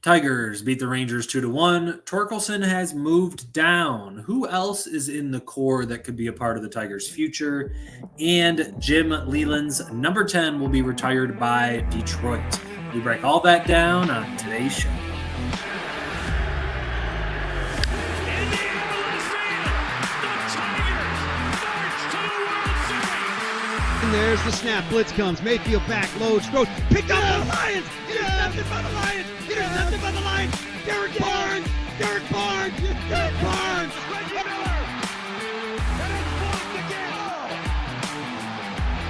Tigers beat the Rangers 2-1. Torkelson has moved down. Who else is in the core that could be a part of the Tigers' future? And Jim Leyland's number 10 will be retired by Detroit. We break all that down on today's show. There's the snap. Blitz comes. Mayfield back. Loads. Throws. Picked up by the Lions. Intercepted by the Lions. Intercepted by the Lions. Derek Barnes. Derek Barnes. Derek Barnes. Reggie Miller. And it's blocked again.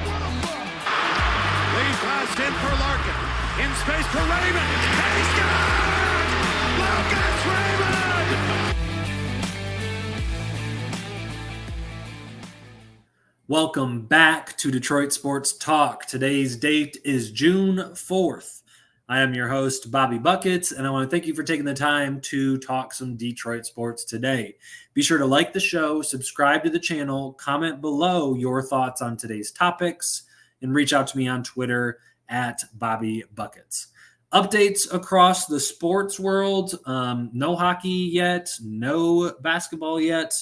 What a block. Lead pass in for Larkin. In space for Raymond. And he scores! Lucas Raymond! Welcome back to Detroit Sports Talk. Today's date is June 4th. I am your host, Bobby Buckets, and I want to thank you for taking the time to talk some Detroit sports today. Be sure to like the show, subscribe to the channel, comment below your thoughts on today's topics, and reach out to me on Twitter at Bobby Buckets. Updates across the sports world. No hockey yet, no basketball yet.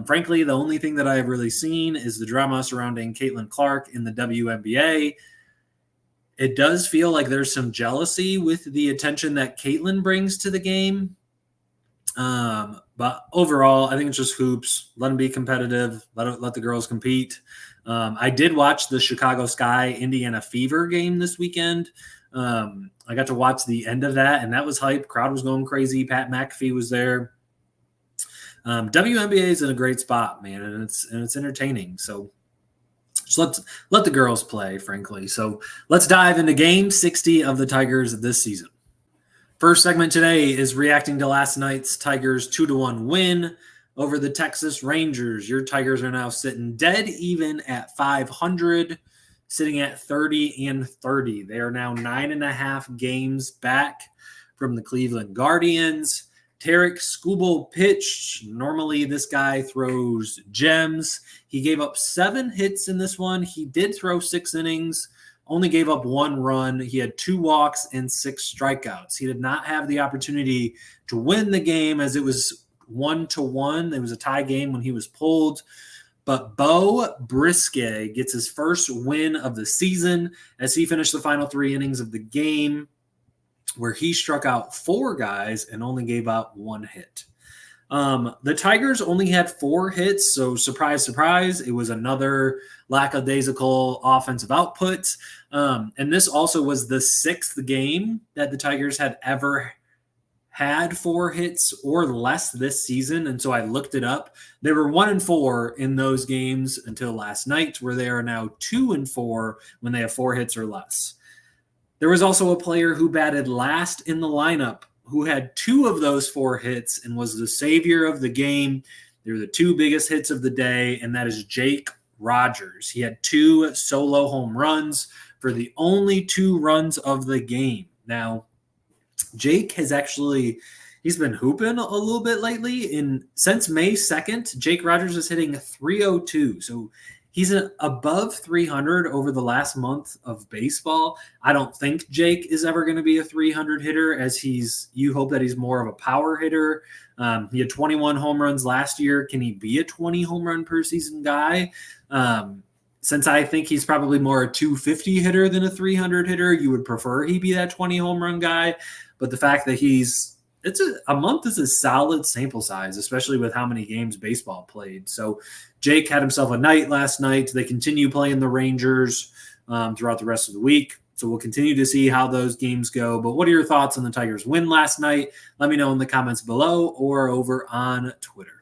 Frankly, the only thing that I have really seen is the drama surrounding Caitlin Clark in the WNBA. It does feel like there's some jealousy with the attention that Caitlin brings to the game. But overall, I think it's just hoops. Let them be competitive. Let the girls compete. I did watch the Chicago Sky Indiana Fever game this weekend. I got to watch the end of that, and that was hype. Crowd was going crazy. Pat McAfee was there. WNBA is in a great spot, man, and it's entertaining. So just let the girls play, frankly. So let's dive into Game 60 of the Tigers this season. First segment today is reacting to last night's Tigers 2-1 win over the Texas Rangers. Your Tigers are now sitting dead even at 500, sitting at 30-30. They are now 9.5 games back from the Cleveland Guardians. Tarek Skubal pitched. Normally, this guy throws gems. He gave up 7 hits in this one. He did throw 6 innings, only gave up 1 run. He had 2 walks and 6 strikeouts. He did not have the opportunity to win the game as it was 1-1. It was a tie game when he was pulled. But Bo Brisket gets his first win of the season as he finished the final 3 innings of the game, where he struck out 4 guys and only gave up 1 hit. The Tigers only had 4 hits, so surprise, surprise, it was another lackadaisical offensive output. And this also was the 6th game that the Tigers had ever had 4 hits or less this season, and so I looked it up. They were 1-4 in those games until last night, where they are now 2-4 when they have 4 hits or less. There was also a player who batted last in the lineup who had 2 of those 4 hits and was the savior of the game. They were the 2 biggest hits of the day, and that is Jake Rogers. He had 2 solo home runs for the only 2 runs of the game. Now, Jake has he's been hooping a little bit lately. Since May 2nd, Jake Rogers is hitting 302. So he's above 300 over the last month of baseball. I don't think Jake is ever going to be a 300 hitter, as you hope that he's more of a power hitter. He had 21 home runs last year. Can he be a 20 home run per season guy? Since I think he's probably more a 250 hitter than a 300 hitter, you would prefer he be that 20 home run guy. But the fact that a month is a solid sample size, especially with how many games baseball played. So Jake had himself a night last night. They continue playing the Rangers throughout the rest of the week. So we'll continue to see how those games go. But what are your thoughts on the Tigers' win last night? Let me know in the comments below or over on Twitter.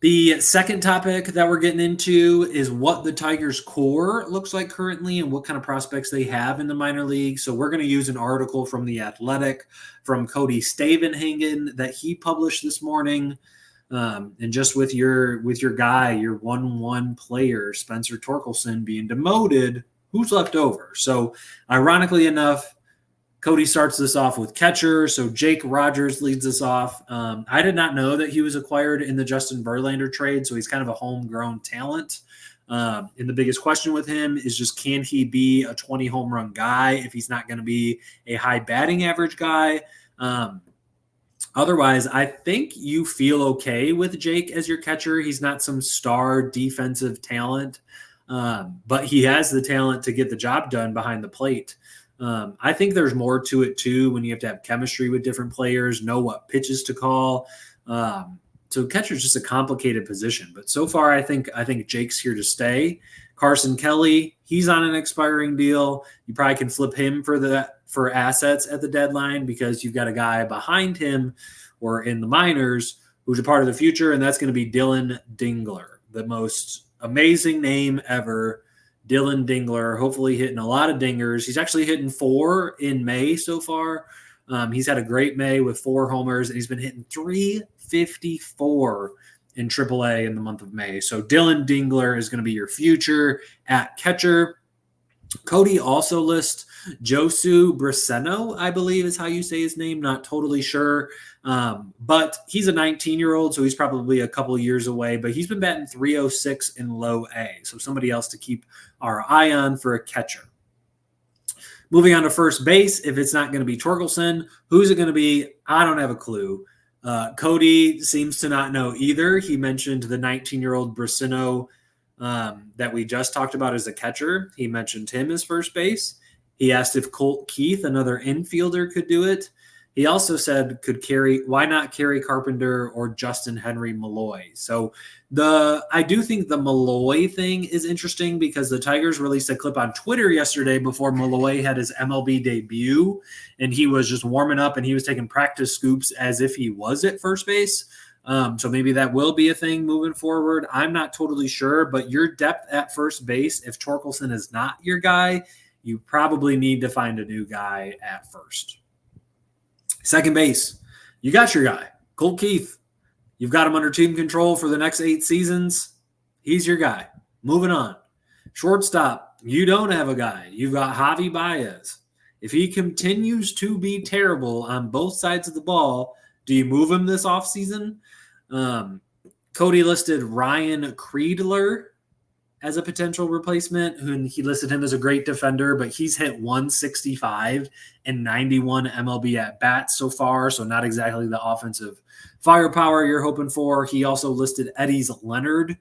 The second topic that we're getting into is what the Tigers core looks like currently and what kind of prospects they have in the minor league. So we're going to use an article from The Athletic from Cody Stavenhagen that he published this morning. And just with your guy, your 1-1 player, Spencer Torkelson, being demoted, who's left over? So ironically enough, Cody starts this off with catcher, so Jake Rogers leads us off. I did not know that he was acquired in the Justin Verlander trade, so he's kind of a homegrown talent. And the biggest question with him is just, can he be a 20 home run guy if he's not going to be a high batting average guy? Otherwise, I think you feel okay with Jake as your catcher. He's not some star defensive talent, but he has the talent to get the job done behind the plate. I think there's more to it too when you have to have chemistry with different players, know what pitches to call. So catcher is just a complicated position. But so far, I think Jake's here to stay. Carson Kelly, he's on an expiring deal. You probably can flip him for assets at the deadline because you've got a guy behind him or in the minors who's a part of the future, and that's going to be Dylan Dingler, the most amazing name ever. Dylan Dingler, hopefully hitting a lot of dingers. He's actually hitting 4 in May so far. He's had a great May with 4 homers, and he's been hitting .354 in AAA in the month of May. So Dylan Dingler is going to be your future at catcher. Cody also lists Josu Briseno, I believe is how you say his name. Not totally sure. But he's a 19-year-old, so he's probably a couple years away. But he's been batting .306 in low A. So somebody else to keep our eye on for a catcher. Moving on to first base, if it's not going to be Torkelson, who's it going to be? I don't have a clue. Cody seems to not know either. He mentioned the 19-year-old Briseno that we just talked about as a catcher. He mentioned him as first base. He asked if Colt Keith, another infielder, could do it. He also said, why not Kerry Carpenter or Justin Henry Malloy? So I do think the Malloy thing is interesting because the Tigers released a clip on Twitter yesterday before Malloy had his MLB debut, and he was just warming up and he was taking practice scoops as if he was at first base. So maybe that will be a thing moving forward. I'm not totally sure, but your depth at first base, if Torkelson is not your guy, you probably need to find a new guy at first. Second base, you got your guy, Colt Keith. You've got him under team control for the next 8 seasons. He's your guy. Moving on. Shortstop, you don't have a guy. You've got Javi Baez. If he continues to be terrible on both sides of the ball, do you move him this offseason? Cody listed Ryan Kreidler as a potential replacement, and he listed him as a great defender, but he's hit 165 and 91 MLB at bats so far, so not exactly the offensive firepower you're hoping for. He also listed Eddie's Leonard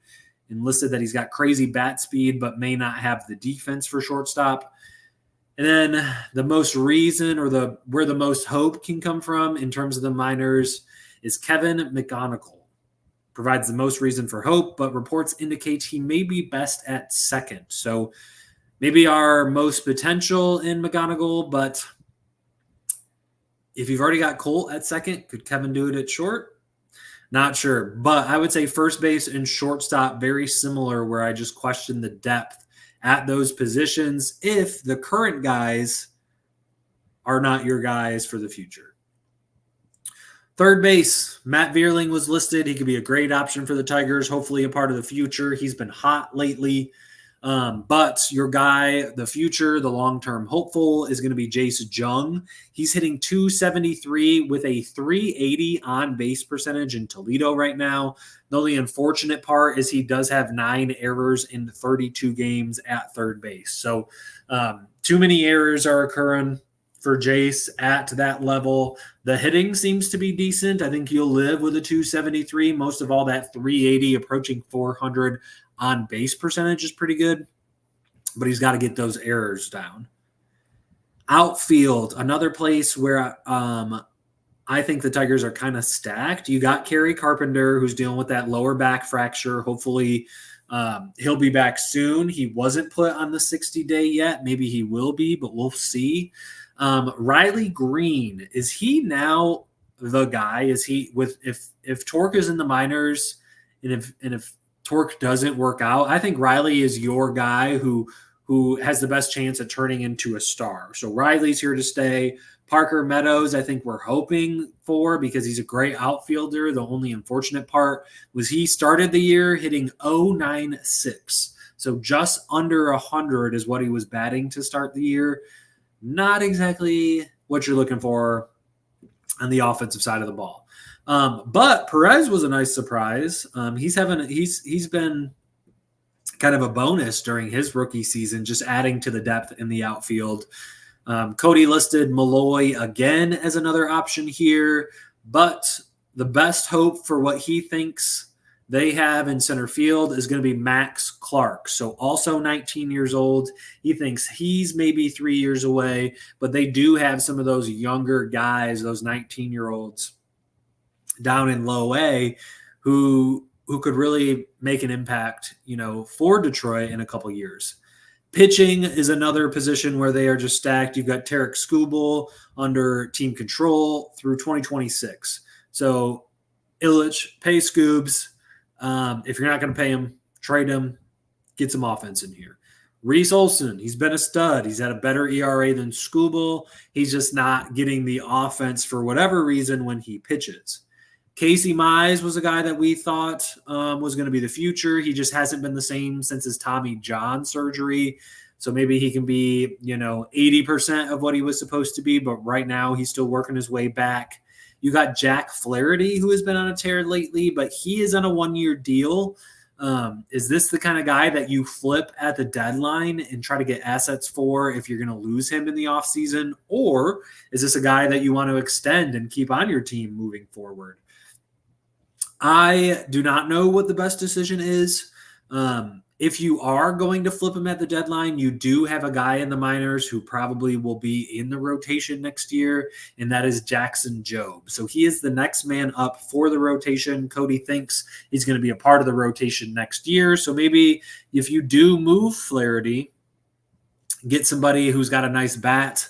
and listed that he's got crazy bat speed, but may not have the defense for shortstop. And then the most reason or where the most hope can come from in terms of the minors is Kevin McGonigal. Provides the most reason for hope, but reports indicate he may be best at second. So maybe our most potential in McGonigal, but if you've already got Colt at second, could Kevin do it at short? Not sure, but I would say first base and shortstop very similar, where I just question the depth at those positions if the current guys are not your guys for the future. Third base, Matt Vierling was listed. He could be a great option for the Tigers, hopefully a part of the future. He's been hot lately. But your guy, the future, the long-term hopeful is going to be Jace Jung. He's hitting .273 with a .380 on-base percentage in Toledo right now. The only unfortunate part is he does have 9 errors in 32 games at third base. So too many errors are occurring for Jace at that level. The hitting seems to be decent. I think you'll live with a .273. Most of all, that .380 approaching .400 on base percentage is pretty good, but he's got to get those errors down. Outfield, another place where I think the Tigers are kind of stacked. You got Kerry Carpenter, who's dealing with that lower back fracture. Hopefully he'll be back soon. He wasn't put on the 60-day yet. Maybe he will be, but we'll see. Riley Green, is he now the guy? Is he if Tork is in the minors and if Tork doesn't work out, I think Riley is your guy who has the best chance at turning into a star. So Riley's here to stay. Parker Meadows, I think we're hoping for because he's a great outfielder. The only unfortunate part was he started the year hitting .096. So just under 100 is what he was batting to start the year. Not exactly what you're looking for on the offensive side of the ball. But Perez was a nice surprise. He's been kind of a bonus during his rookie season, just adding to the depth in the outfield. Cody listed Malloy again as another option here, but the best hope for what he thinks they have in center field is going to be Max Clark. So also 19 years old. He thinks he's maybe 3 years away, but they do have some of those younger guys, those 19-year-olds down in low A who could really make an impact, for Detroit in a couple years. Pitching is another position where they are just stacked. You've got Tarek Skubal under team control through 2026. So Illich, pay Scoobs. If you're not going to pay him, trade him, get some offense in here. Reese Olson, he's been a stud. He's had a better ERA than Skubal. He's just not getting the offense for whatever reason when he pitches. Casey Mize was a guy that we thought was going to be the future. He just hasn't been the same since his Tommy John surgery. So maybe he can be, 80% of what he was supposed to be, but right now he's still working his way back. You got Jack Flaherty, who has been on a tear lately, but he is on a one-year deal. Is this the kind of guy that you flip at the deadline and try to get assets for if you're going to lose him in the offseason? Or is this a guy that you want to extend and keep on your team moving forward? I do not know what the best decision is. If you are going to flip him at the deadline, you do have a guy in the minors who probably will be in the rotation next year, and that is Jackson Jobe. So he is the next man up for the rotation. Cody thinks he's going to be a part of the rotation next year. So maybe if you do move Flaherty, get somebody who's got a nice bat,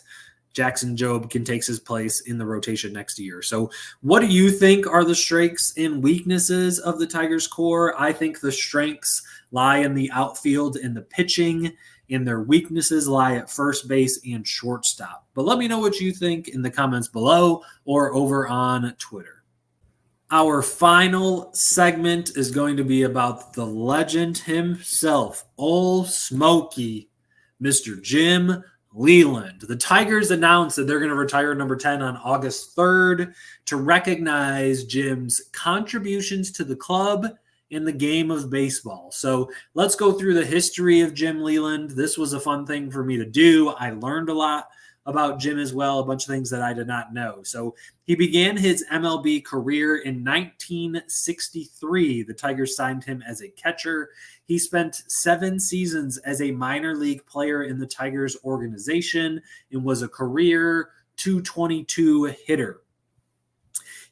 Jackson Jobe can take his place in the rotation next year. So what do you think are the strengths and weaknesses of the Tigers core? I think the strengths lie in the outfield and the pitching, and their weaknesses lie at first base and shortstop. But let me know what you think in the comments below or over on Twitter. Our final segment is going to be about the legend himself, Old Smokey, Mr. Jim Leyland. The Tigers announced that they're going to retire number 10 on August 3rd to recognize Jim's contributions to the club in the game of baseball. So let's go through the history of Jim Leyland. This was a fun thing for me to do. I learned a lot about Jim as well, a bunch of things that I did not know. So he began his MLB career in 1963. The Tigers signed him as a catcher. He spent 7 seasons as a minor league player in the Tigers organization and was a career .222 hitter.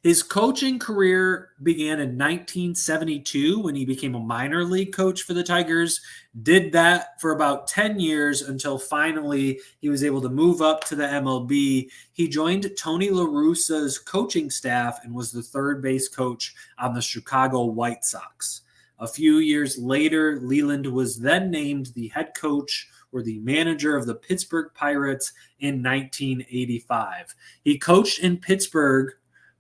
His coaching career began in 1972 when he became a minor league coach for the Tigers. Did that for about 10 years until finally he was able to move up to the MLB. He joined Tony La Russa's coaching staff and was the third base coach on the Chicago White Sox. A few years later, Leyland was then named the head coach or the manager of the Pittsburgh Pirates in 1985. He coached in Pittsburgh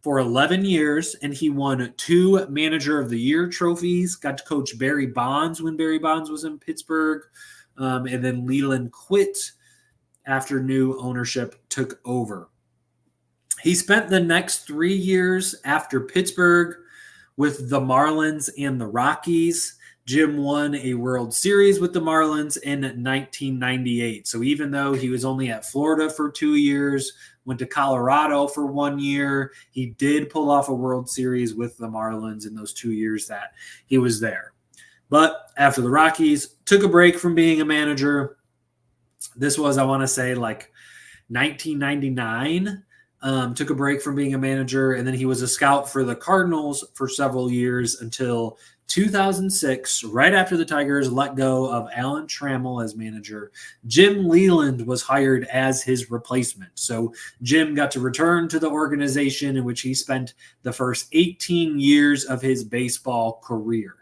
for 11 years, and he won 2 Manager of the Year trophies, got to coach Barry Bonds when Barry Bonds was in Pittsburgh, and then Leyland quit after new ownership took over. He spent the next 3 years after Pittsburgh with the Marlins and the Rockies. Jim won a World Series with the Marlins in 1998. So even though he was only at Florida for 2 years, went to Colorado for 1 year, he did pull off a World Series with the Marlins in those 2 years that he was there. But after the Rockies, took a break from being a manager. This was, I want to say, like 1999. Took a break from being a manager, and then he was a scout for the Cardinals for several years until 2006, right after the Tigers let go of Alan Trammell as manager. Jim Leyland was hired as his replacement. So Jim got to return to the organization in which he spent the first 18 years of his baseball career.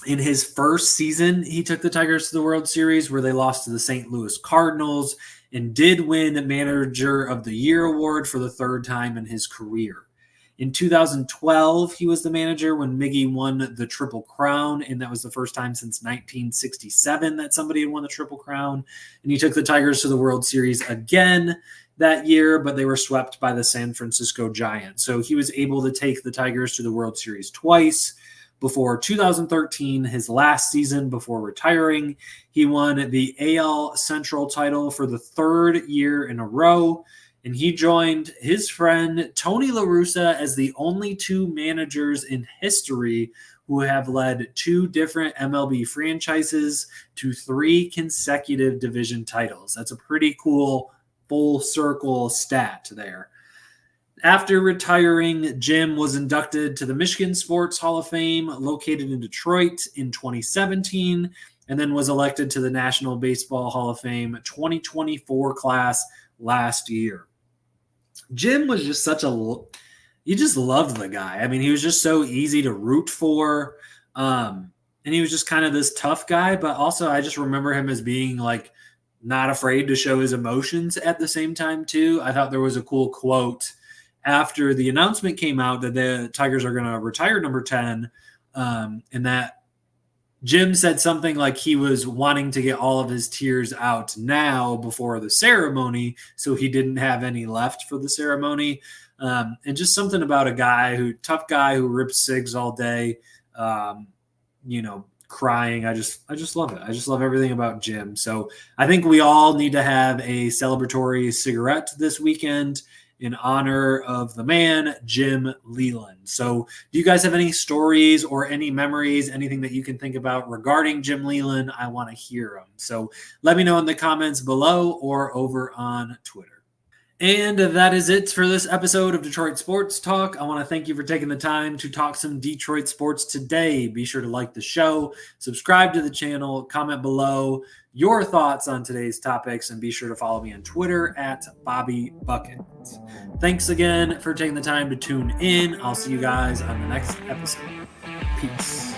In his first season, he took the Tigers to the World Series where they lost to the St. Louis Cardinals and did win the Manager of the Year award for the 3rd time in his career. In 2012, he was the manager when Miggy won the Triple Crown, and that was the first time since 1967 that somebody had won the Triple Crown. And he took the Tigers to the World Series again that year, but they were swept by the San Francisco Giants. So he was able to take the Tigers to the World Series twice. before 2013, his last season before retiring. He won the AL Central title for the third year in a row, and he joined his friend Tony La Russa as the only two managers in history who have led two different MLB franchises to 3 consecutive division titles. That's a pretty cool full circle stat there. After retiring, Jim was inducted to the Michigan Sports Hall of Fame, located in Detroit, in 2017, and then was elected to the National Baseball Hall of Fame 2024 class last year. Jim was just you just loved the guy. I mean, he was just so easy to root for. And he was just kind of this tough guy, but also I just remember him as being like not afraid to show his emotions at the same time too. I thought there was a cool quote after the announcement came out that the Tigers are going to retire number 10, and that Jim said something like he was wanting to get all of his tears out now before the ceremony, so he didn't have any left for the ceremony. And just something about a tough guy who rips cigs all day, crying. I just love it. I just love everything about Jim. So I think we all need to have a celebratory cigarette this weekend in honor of the man, Jim Leyland. So do you guys have any stories or any memories, anything that you can think about regarding Jim Leyland? I want to hear them. So let me know in the comments below or over on Twitter. And that is it for this episode of Detroit Sports Talk. I want to thank you for taking the time to talk some Detroit sports today. Be sure to like the show, subscribe to the channel, comment below your thoughts on today's topics, and be sure to follow me on Twitter at Bobby Bucket. Thanks again for taking the time to tune in. I'll see you guys on the next episode. Peace.